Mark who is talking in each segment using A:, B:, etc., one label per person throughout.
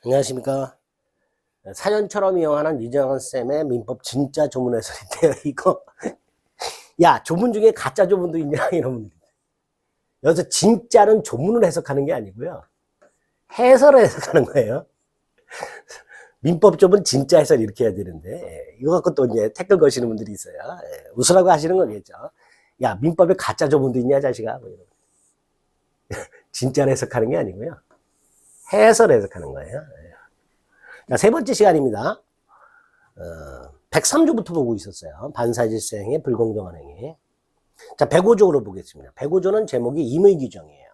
A: 안녕하십니까. 사전처럼 이용하는 이정환 쌤의 민법 진짜 조문 해설인데요. 이거 야, 조문 중에 가짜 조문도 있냐 이런 분들. 여기서 진짜는 조문을 해석하는 게 아니고요, 해설을 해석하는 거예요. 민법 조문 진짜 해설 이렇게 해야 되는데, 이거 갖고 또 이제 댓글 거시는 분들이 있어요. 웃으라고 하시는 거겠죠. 야, 민법에 가짜 조문도 있냐 자식아, 뭐 이런. 진짜를 해석하는 게 아니고요, 해설을 해석하는 거예요. 자, 세 번째 시간입니다. 103조부터 보고 있었어요. 반사질서 행위, 불공정한 행위. 자, 105조로 보겠습니다. 105조는 제목이 임의규정이에요.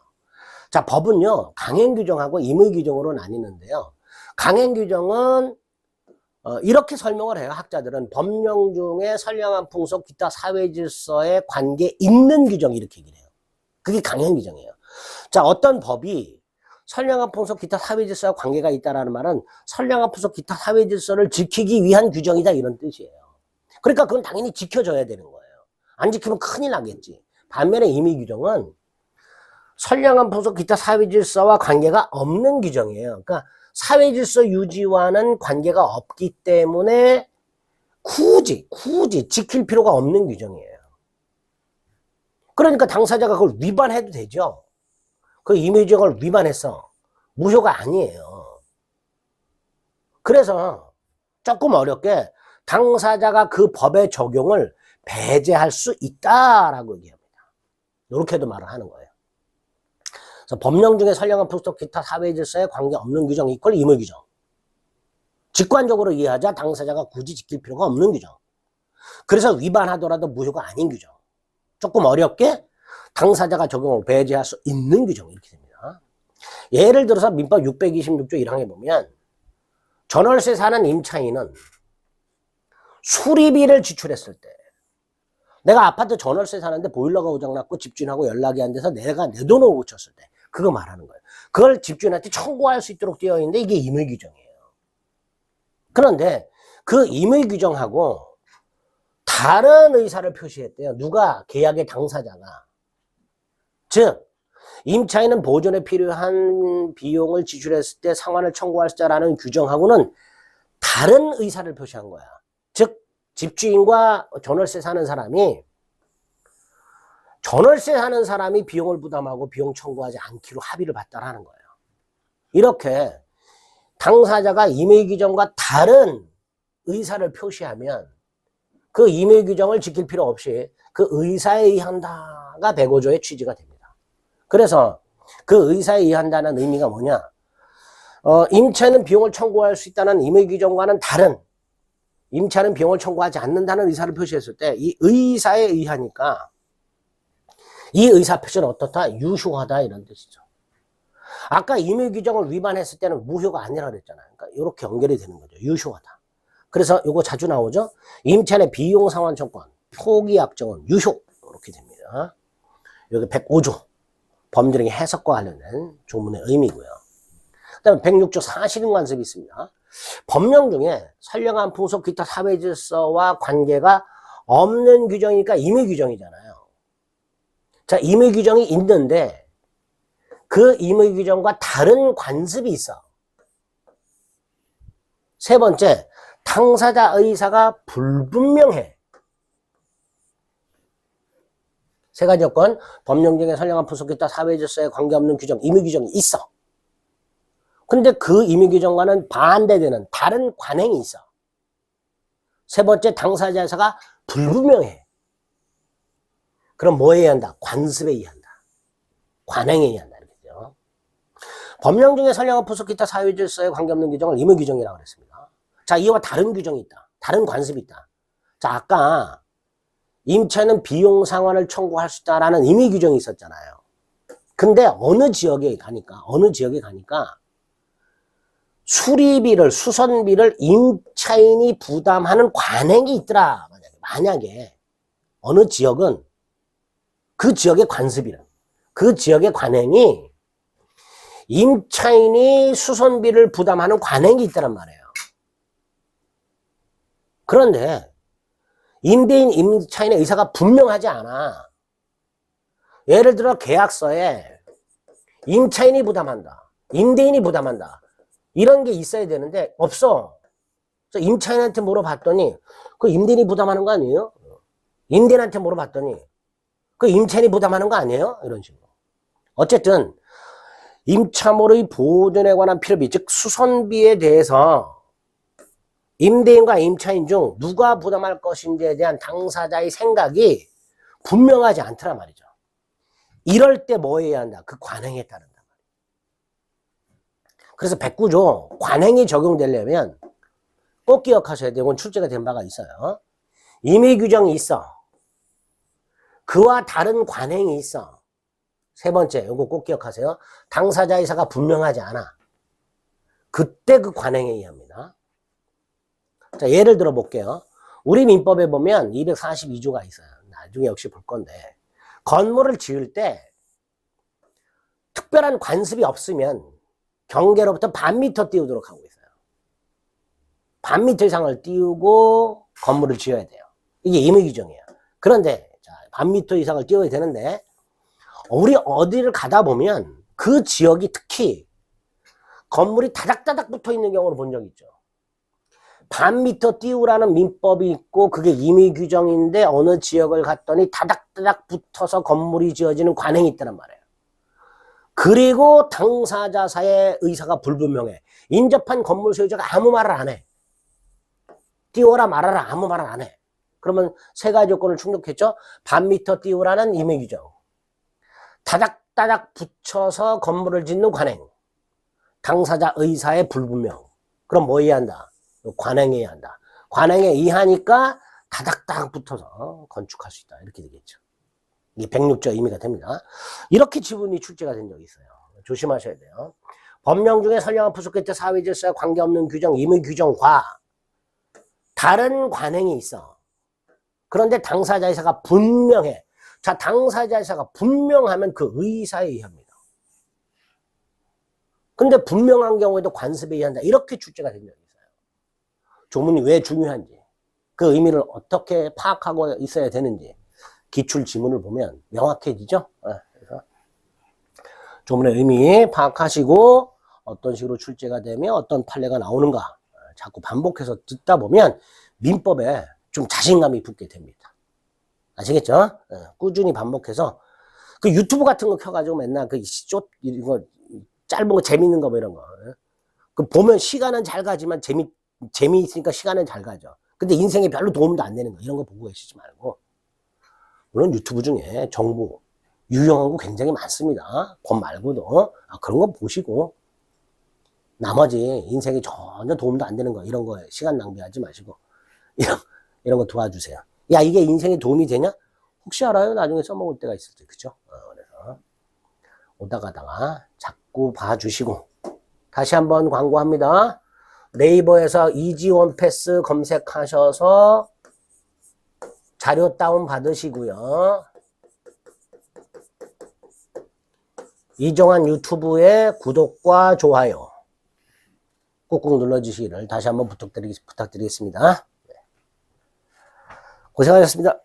A: 자, 법은요, 강행규정하고 임의규정으로 나뉘는데요. 강행규정은 이렇게 설명을 해요. 학자들은 법령 중에 선량한 풍속, 기타 사회질서에 관계 있는 규정, 이렇게 얘기를 해요. 그게 강행규정이에요. 자, 어떤 법이 선량한 풍속, 기타 사회질서와 관계가 있다라는 말은 선량한 풍속, 기타 사회질서를 지키기 위한 규정이다, 이런 뜻이에요. 그러니까 그건 당연히 지켜줘야 되는 거예요. 안 지키면 큰일 나겠지. 반면에 임의규정은 선량한 풍속, 기타 사회질서와 관계가 없는 규정이에요. 그러니까 사회질서 유지와는 관계가 없기 때문에 굳이 지킬 필요가 없는 규정이에요. 그러니까 당사자가 그걸 위반해도 되죠. 그 임의규정을 위반했어. 무효가 아니에요. 그래서 조금 어렵게 당사자가 그 법의 적용을 배제할 수 있다라고 얘기합니다. 이렇게도 말을 하는 거예요. 그래서 법령 중에 선량한 풍속, 기타 사회질서에 관계없는 규정 이퀄 임의규정. 직관적으로 이해하자 당사자가 굳이 지킬 필요가 없는 규정. 그래서 위반하더라도 무효가 아닌 규정. 조금 어렵게 당사자가 적용을 배제할 수 있는 규정, 이렇게 됩니다. 예를 들어서 민법 626조 1항에 보면 전월세 사는 임차인은 수리비를 지출했을 때, 내가 아파트 전월세 사는데 보일러가 고장났고 집주인하고 연락이 안 돼서 내가 내 돈을 못 쳤을 때, 그거 말하는 거예요. 그걸 집주인한테 청구할 수 있도록 되어 있는데 이게 임의규정이에요. 그런데 그 임의규정하고 다른 의사를 표시했대요. 누가? 계약의 당사자가. 즉, 임차인은 보존에 필요한 비용을 지출했을 때 상환을 청구할 자라는 규정하고는 다른 의사를 표시한 거야. 즉, 집주인과 전월세 사는 사람이 비용을 부담하고 비용 청구하지 않기로 합의를 봤다라는 거예요. 이렇게 당사자가 임의규정과 다른 의사를 표시하면 그 임의규정을 지킬 필요 없이 그 의사에 의한다가 105조의 취지가 됩니다. 그래서 그 의사에 의한다는 의미가 뭐냐? 임차인은 비용을 청구할 수 있다는 임의규정과는 다른, 임차인은 비용을 청구하지 않는다는 의사를 표시했을 때 이 의사에 의하니까 이 의사 표시는 어떻다? 유효하다, 이런 뜻이죠. 아까 임의규정을 위반했을 때는 무효가 아니라 그랬잖아요. 그러니까 이렇게 연결이 되는 거죠. 유효하다. 그래서 이거 자주 나오죠. 임차인의 비용 상환 청구권, 포기 약정은 유효, 이렇게 됩니다. 여기 105조. 범죄행위 해석과 관련된 조문의 의미고요. 그 다음에 106조 사실인 관습이 있습니다. 법령 중에 선량한 풍속, 기타 사회질서와 관계가 없는 규정이니까 임의규정이잖아요. 자, 임의규정이 있는데 그 임의규정과 다른 관습이 있어. 세 번째, 당사자 의사가 불분명해. 세 가지 요건, 법령 중에 선량한 풍속, 기타 사회질서에 관계없는 규정, 임의규정이 있어. 근데 그 임의규정과는 반대되는 다른 관행이 있어. 세 번째, 당사자 의사가 불분명해. 그럼 뭐에 의한다? 관습에 의한다. 관행에 의한다, 이렇게죠. 법령 중에 선량한 풍속, 기타 사회질서에 관계없는 규정을 임의규정이라고 그랬습니다. 자, 이와 다른 규정이 있다. 다른 관습이 있다. 자, 아까 임차인은 비용 상환을 청구할 수 있다라는 임의규정이 있었잖아요. 근데 어느 지역에 가니까 수리비를, 수선비를 임차인이 부담하는 관행이 있더라. 만약에 어느 지역은 그 지역의 관습이란, 그 지역의 관행이 임차인이 수선비를 부담하는 관행이 있다란 말이에요. 그런데 임대인, 임차인의 의사가 분명하지 않아. 예를 들어 계약서에 임차인이 부담한다, 임대인이 부담한다, 이런 게 있어야 되는데 없어. 그래서 임차인한테 물어봤더니 그 임대인이 부담하는 거 아니에요? 임대인한테 물어봤더니 그 임차인이 부담하는 거 아니에요? 이런 식으로. 어쨌든 임차물의 보존에 관한 필요비, 즉 수선비에 대해서 임대인과 임차인 중 누가 부담할 것인지에 대한 당사자의 생각이 분명하지 않더란 말이죠. 이럴 때 뭐 해야 한다? 그 관행에 따른다. 그래서 109조 관행이 적용되려면 꼭 기억하셔야 돼요. 이건 출제가 된 바가 있어요. 임의 규정이 있어. 그와 다른 관행이 있어. 세 번째, 이거 꼭 기억하세요. 당사자 의사가 분명하지 않아. 그때 그 관행에 의합니다. 자, 예를 들어 볼게요. 우리 민법에 보면 242조가 있어요. 나중에 역시 볼 건데, 건물을 지을 때 특별한 관습이 없으면 경계로부터 반 미터 띄우도록 하고 있어요. 반 미터 이상을 띄우고 건물을 지어야 돼요. 이게 임의 규정이에요. 그런데 자, 반 미터 이상을 띄워야 되는데 우리 어디를 가다 보면 그 지역이 특히 건물이 다닥다닥 붙어 있는 경우를 본 적이 있죠. 반 미터 띄우라는 민법이 있고 그게 임의 규정인데 어느 지역을 갔더니 다닥다닥 붙어서 건물이 지어지는 관행이 있다는 말이에요. 그리고 당사자사의 의사가 불분명해. 인접한 건물 소유자가 아무 말을 안 해. 띄워라 말아라 아무 말을 안 해. 그러면 세 가지 요건을 충족했죠. 반 미터 띄우라는 임의 규정, 다닥다닥 붙여서 건물을 짓는 관행, 당사자 의사의 불분명. 그럼 뭐 해야 한다? 관행해야 한다. 관행에 의하니까 다닥다닥 붙어서 건축할 수 있다. 이렇게 되겠죠. 이게 106조 의미가 됩니다. 이렇게 지문이 출제가 된 적이 있어요. 조심하셔야 돼요. 법령 중에 선량한 부속개체 사회질서와 관계없는 규정, 임의 규정과 다른 관행이 있어. 그런데 당사자 의사가 분명해. 자, 당사자 의사가 분명하면 그 의사에 의합니다. 근데 분명한 경우에도 관습에 의한다. 이렇게 출제가 된 적이 있어요. 조문이 왜 중요한지, 그 의미를 어떻게 파악하고 있어야 되는지 기출 지문을 보면 명확해지죠. 그래서 조문의 의미 파악하시고 어떤 식으로 출제가 되면 어떤 판례가 나오는가 자꾸 반복해서 듣다 보면 민법에 좀 자신감이 붙게 됩니다. 아시겠죠? 꾸준히 반복해서 그 유튜브 같은 거 켜가지고 맨날 그 이거 짧은 거 재밌는 거 뭐 이런 거 그 보면 시간은 잘 가지만 재미있으니까 시간은 잘 가죠. 근데 인생에 별로 도움도 안 되는 거 이런 거 보고 계시지 말고, 물론 유튜브 중에 정보 유용한 거 굉장히 많습니다. 법 말고도 그런 거 보시고 나머지 인생에 전혀 도움도 안 되는 거 이런 거에 시간 낭비하지 마시고 이런 거 도와주세요. 야, 이게 인생에 도움이 되냐? 혹시 알아요? 나중에 써먹을 때가 있을 때, 그죠? 그래서 오다 가다가 자꾸 봐주시고, 다시 한번 광고합니다. 네이버에서 이지원 패스 검색하셔서 자료 다운 받으시고요. 이종환 유튜브에 구독과 좋아요 꾹꾹 눌러주시기를 다시 한번 부탁드리겠습니다. 고생하셨습니다.